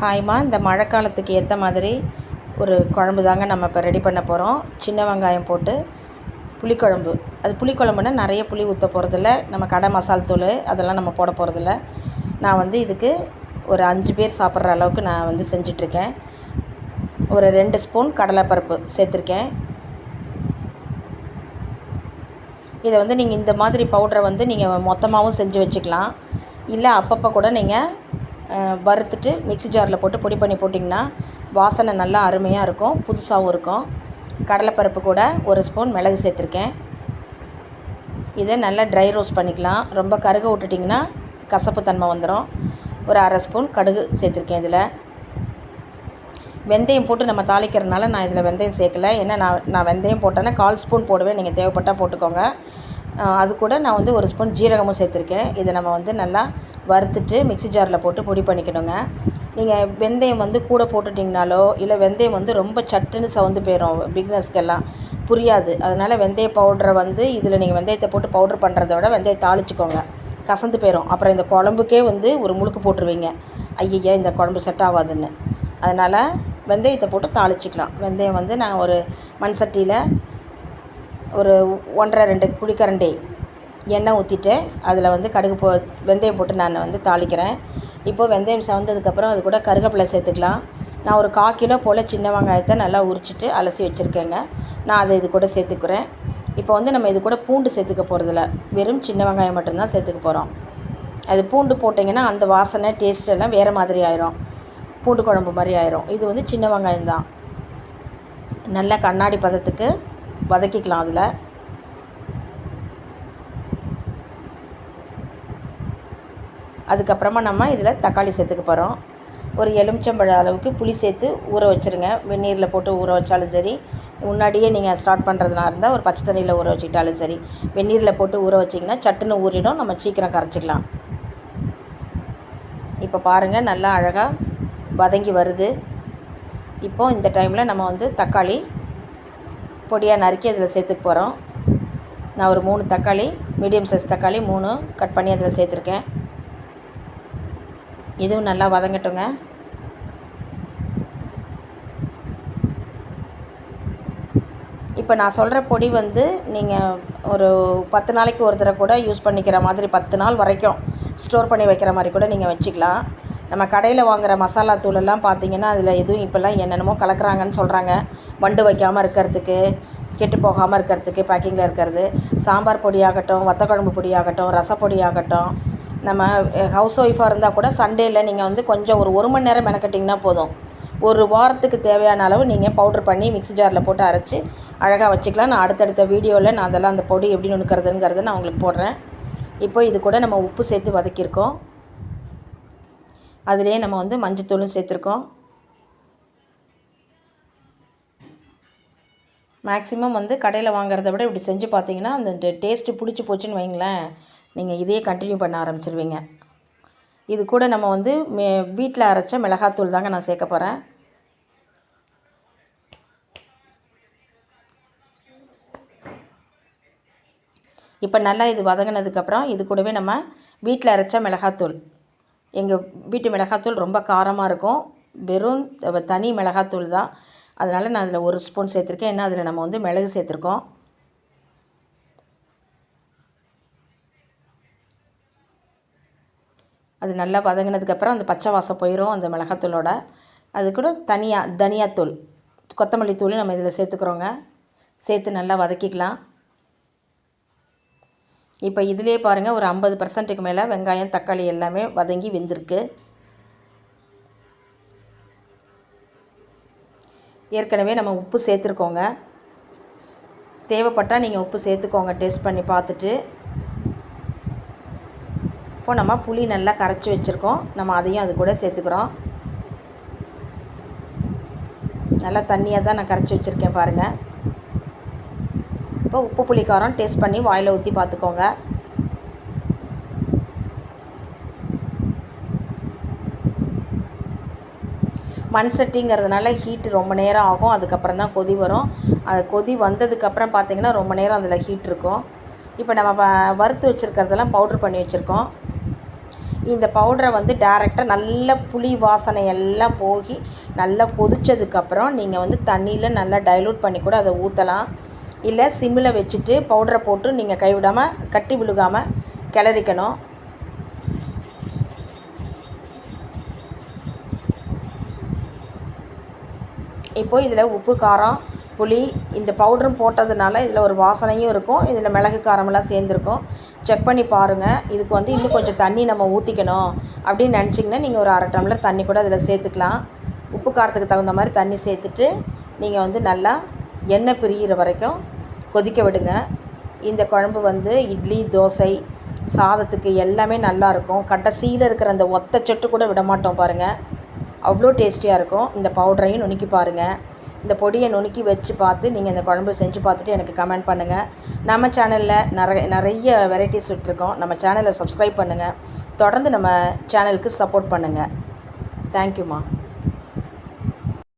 ஹாய்மா, இந்த மழை காலத்துக்கு ஏற்ற மாதிரி ஒரு குழம்பு தாங்க நம்ம இப்போ ரெடி பண்ண போகிறோம். சின்ன வெங்காயம் போட்டு புளிக்குழம்பு. அது புளிக்குழம்புனா நிறைய புளி ஊற்ற போகிறதில்ல, நம்ம கடை மசால் தூள் அதெல்லாம் நம்ம போட போகிறதில்ல. நான் இதுக்கு ஒரு 5 பேர் சாப்பிட்ற அளவுக்கு நான் செஞ்சிட்ருக்கேன். ஒரு 2 ஸ்பூன் கடலைப்பருப்பு சேர்த்துருக்கேன். இதை நீங்கள் இந்த மாதிரி பவுடரை நீங்கள் மொத்தமாகவும் செஞ்சு வச்சுக்கலாம். இல்லை அப்பப்போ கூட நீங்கள் வறுத்துட்டு மிக்ஸி ஜாரில் போட்டு பொடி பண்ணி போட்டிங்கன்னா வாசனை நல்லா அருமையாக இருக்கும், புதுசாகவும் இருக்கும். கடலைப்பருப்பு கூட ஒரு ஸ்பூன் மிளகு சேர்த்துருக்கேன். இதை நல்லா ட்ரை ரோஸ்ட் பண்ணிக்கலாம். ரொம்ப கருக விட்டுட்டிங்கன்னா கசப்பு தன்மை வந்துடும். ஒரு அரை ஸ்பூன் கடுகு சேர்த்துருக்கேன். இதில் வெந்தயம் போட்டு நம்ம தாளிக்கிறதுனால நான் இதில் வெந்தயம் சேர்க்கலை. ஏன்னா நான் வெந்தயம் போட்டேன்னா 1/4 ஸ்பூன் போடுவேன். நீங்கள் தேவைப்பட்டால் போட்டுக்கோங்க. அது கூட நான் ஒரு ஸ்பூன் ஜீரகமும் சேர்த்துருக்கேன். இதை நம்ம நல்லா வறுத்துட்டு மிக்ஸி ஜாரில் போட்டு பொடி பண்ணிக்கணுங்க. நீங்கள் வெந்தயம் கூட போட்டுட்டிங்கனாலோ, இல்லை வெந்தயம் ரொம்ப சட்டுன்னு சவுந்து போயிடும், பிக்னர்ஸ்க்கெல்லாம் புரியாது. அதனால் வெந்தய பவுடரை இதில் நீங்கள் வெந்தயத்தை போட்டு பவுட்ரு பண்ணுறத விட வெந்தயம் தாளிச்சிக்கோங்க, கசந்து போயிடும். அப்புறம் இந்த குழம்புக்கே ஒரு முழுக்கு போட்டுருவீங்க, ஐயா இந்த குழம்பு செட் ஆகாதுன்னு. அதனால் வெந்தயத்தை போட்டு தாளிச்சிக்கலாம். வெந்தயம் நான் ஒரு மண் சட்டியில் ஒரு 1.5-2 குழிக்கரண்டி எண்ணெய் ஊற்றிட்டு அதில் கடுகு வெந்தயம் போட்டு நான் தாளிக்கிறேன். இப்போது வெந்தயம் சவந்ததுக்கப்புறம் அது கூட கருவேப்பிலை சேர்த்துக்கலாம். நான் ஒரு 1/4 கிலோ போல் சின்ன வெங்காயத்தை நல்லா உரிச்சிட்டு அலசி வச்சுருக்கேங்க. நான் அதை இது கூட சேர்த்துக்கிறேன். இப்போ நம்ம இது கூட பூண்டு சேர்த்துக்க போகிறதில்ல, வெறும் சின்ன வெங்காயம் மட்டும்தான் சேர்த்துக்க போகிறோம். அது பூண்டு போட்டிங்கன்னா அந்த வாசனை டேஸ்ட் எல்லாம் வேறு மாதிரி ஆயிரும், பூண்டு குழம்பு மாதிரி ஆயிரும். இது சின்ன வெங்காயம் தான். நல்லா கண்ணாடி பதத்துக்கு வதக்கிக்கலாம். அதில் அதுக்கப்புறமா நம்ம இதில் தக்காளி சேர்த்துக்க போகிறோம். ஒரு எலுமிச்சம்பழ அளவுக்கு புளி சேர்த்து ஊற வச்சுருங்க. வெந்நீரில் போட்டு ஊற வச்சாலும் சரி, முன்னாடியே நீங்கள் ஸ்டார்ட் பண்ணுறதுனா இருந்தால் ஒரு பச்சை தண்ணியில் ஊற வச்சுக்கிட்டாலும் சரி. வெந்நீரில் போட்டு ஊற வச்சிங்கன்னா சட்டுன்னு ஊறிடும், நம்ம சீக்கிரம் கரைச்சிக்கலாம். இப்போ பாருங்கள், நல்லா அழகாக வதங்கி வருது. இப்போது இந்த டைமில் நம்ம தக்காளி பொடியாக நறுக்கி அதில் சேர்த்துக்க போகிறோம். நான் ஒரு 3 தக்காளி, மீடியம் சைஸ் தக்காளி 3 கட் பண்ணி அதில் சேர்த்துருக்கேன். இதுவும் நல்லா வதங்கட்டுங்க. இப்போ நான் சொல்கிற பொடி நீங்கள் ஒரு 10 நாளைக்கு ஒரு தடவை கூட யூஸ் பண்ணிக்கிற மாதிரி, 10 நாள் வரைக்கும் ஸ்டோர் பண்ணி வைக்கிற மாதிரி கூட நீங்கள் வச்சுக்கலாம். நம்ம கடையில் வாங்குகிற மசாலா தூளெல்லாம் பார்த்திங்கன்னா அதில் எதுவும் இப்போல்லாம் என்னென்னமோ கலக்குறாங்கன்னு சொல்கிறாங்க. வண்டு வைக்காமல் இருக்கிறதுக்கு, கெட்டு போகாமல் இருக்கிறதுக்கு பேக்கிங்கில் இருக்கிறது. சாம்பார் பொடியாகட்டும், வத்தக்குழம்பு பொடியாகட்டும், ரசப்பொடியாகட்டும், நம்ம ஹவுஸ் ஒய்ஃபாக இருந்தால் கூட சண்டேயில் நீங்கள் கொஞ்சம் ஒரு 1 மணி நேரம் மெனக்கட்டிங்கன்னா போதும். ஒரு வாரத்துக்கு தேவையான அளவு நீங்கள் பவுட்ரு பண்ணி மிக்ஸி ஜாரில் போட்டு அரைச்சி அழகாக வச்சுக்கலாம். நான் அடுத்தடுத்த வீடியோவில் நான் அதெல்லாம் அந்த பொடி எப்படி நுணுக்கிறதுங்கிறத நான் உங்களுக்கு போடுறேன். இப்போ இது கூட நம்ம உப்பு சேர்த்து வதக்கியிருக்கோம். அதிலே நம்ம மஞ்சத்தூளும் சேர்த்துருக்கோம். மேக்ஸிமம் கடையில் வாங்குறத விட இப்படி செஞ்சு பார்த்தீங்கன்னா அந்த டேஸ்ட்டு பிடிச்சி போச்சுன்னு வைங்களேன், நீங்கள் இதையே கண்டினியூ பண்ண ஆரம்பிச்சிருவீங்க. இது கூட நம்ம வீட்டில் அரைச்ச மிளகாத்தூள் தாங்க நான் சேர்க்க போகிறேன். இப்போ நல்லா இது வதங்கினதுக்கப்புறம் இது கூடவே நம்ம வீட்டில் அரைச்ச மிளகாத்தூள், எங்கள் வீட்டு மிளகாத்தூள் ரொம்ப காரமாக இருக்கும், வெறும் தனி மிளகாத்தூள் தான். அதனால் நான் அதில் 1 ஸ்பூன் சேர்த்துருக்கேன். ஏன்னா அதில் நம்ம மிளகு சேர்த்துருக்கோம். அது நல்லா வதங்கினதுக்கப்புறம் அந்த பச்சை வாசம் போயிடும் அந்த மிளகாத்தூளோட. அது கூட தனியாத்தூள், கொத்தமல்லி தூள் நம்ம இதில் சேர்த்துக்கிறோங்க. சேர்த்து நல்லா வதக்கிக்கலாம். இப்போ இதிலே பாருங்கள், ஒரு 50% மேலே வெங்காயம் தக்காளி எல்லாமே வதங்கி வெந்திருக்கு. ஏற்கனவே நம்ம உப்பு சேர்த்துருக்கோங்க. தேவைப்பட்டால் நீங்கள் உப்பு சேர்த்துக்கோங்க, டேஸ்ட் பண்ணி பார்த்துட்டு. இப்போது நம்ம புளி நல்லா கரைச்சி வச்சுருக்கோம், நம்ம அதையும் அது கூட சேர்த்துக்கிறோம். நல்லா தண்ணியாக தான் நான் கரைச்சி வச்சுருக்கேன் பாருங்கள். இப்போ உப்பு புளி காரம் டேஸ்ட் பண்ணி வாயில் ஊற்றி பார்த்துக்கோங்க. மண் சட்டிங்கிறதுனால ஹீட்டு ரொம்ப நேரம் ஆகும், அதுக்கப்புறம் தான் கொதி வரும். அது கொதி வந்ததுக்கப்புறம் பார்த்திங்கன்னா ரொம்ப நேரம் அதில் ஹீட் இருக்கும். இப்போ நம்ம வறுத்து வச்சுருக்கிறதெல்லாம் பவுட்ரு பண்ணி வச்சுருக்கோம். இந்த பவுடரை வந்து டைரெக்டாக நல்ல புளி வாசனை எல்லாம் போய் நல்லா கொதித்ததுக்கப்புறம் நீங்கள் வந்து தண்ணியில் நல்லா டைலூட் பண்ணி கூட அதை ஊற்றலாம். இல்லை சிம்மில் வச்சுட்டு பவுடரை போட்டு நீங்கள் கைவிடாமல் கட்டி விழுகாமல் கிளறிக்கணும். இப்போது இதில் உப்பு, காரம், புளி இந்த பவுடரும் போட்டதுனால இதில் ஒரு வாசனையும் இருக்கும். இதில் மிளகு காரமெல்லாம் சேர்ந்துருக்கும். செக் பண்ணி பாருங்கள். இதுக்கு வந்து இன்னும் கொஞ்சம் தண்ணி நம்ம ஊற்றிக்கணும் அப்படின்னு நினச்சிங்கன்னா நீங்கள் ஒரு 1/2 டம்ளர் தண்ணி கூட அதில் சேர்த்துக்கலாம். உப்பு காரத்துக்கு தகுந்த மாதிரி தண்ணி சேர்த்துட்டு நீங்கள் வந்து நல்லா எண்ணெய் பிரிகிற வரைக்கும் கொதிக்க விடுங்க. இந்த குழம்பு வந்து இட்லி, தோசை, சாதத்துக்கு எல்லாமே நல்லாயிருக்கும். கடைசியில் இருக்கிற அந்த ஒத்த சொட்டு கூட விட மாட்டோம் பாருங்கள். அவ்வளோ டேஸ்டியாக இருக்கும். இந்த பவுடரையும் நுணுக்கி பாருங்கள். இந்த பொடியை நுணுக்கி வச்சு பார்த்து நீங்கள் இந்த குழம்பு செஞ்சு பார்த்துட்டு எனக்கு கமெண்ட் பண்ணுங்கள். நம்ம சேனலில் நிறைய வெரைட்டிஸ் விட்டுருக்கோம். நம்ம சேனலை சப்ஸ்கிரைப் பண்ணுங்கள். தொடர்ந்து நம்ம சேனலுக்கு சப்போர்ட் பண்ணுங்கள். தேங்க்யூம்மா.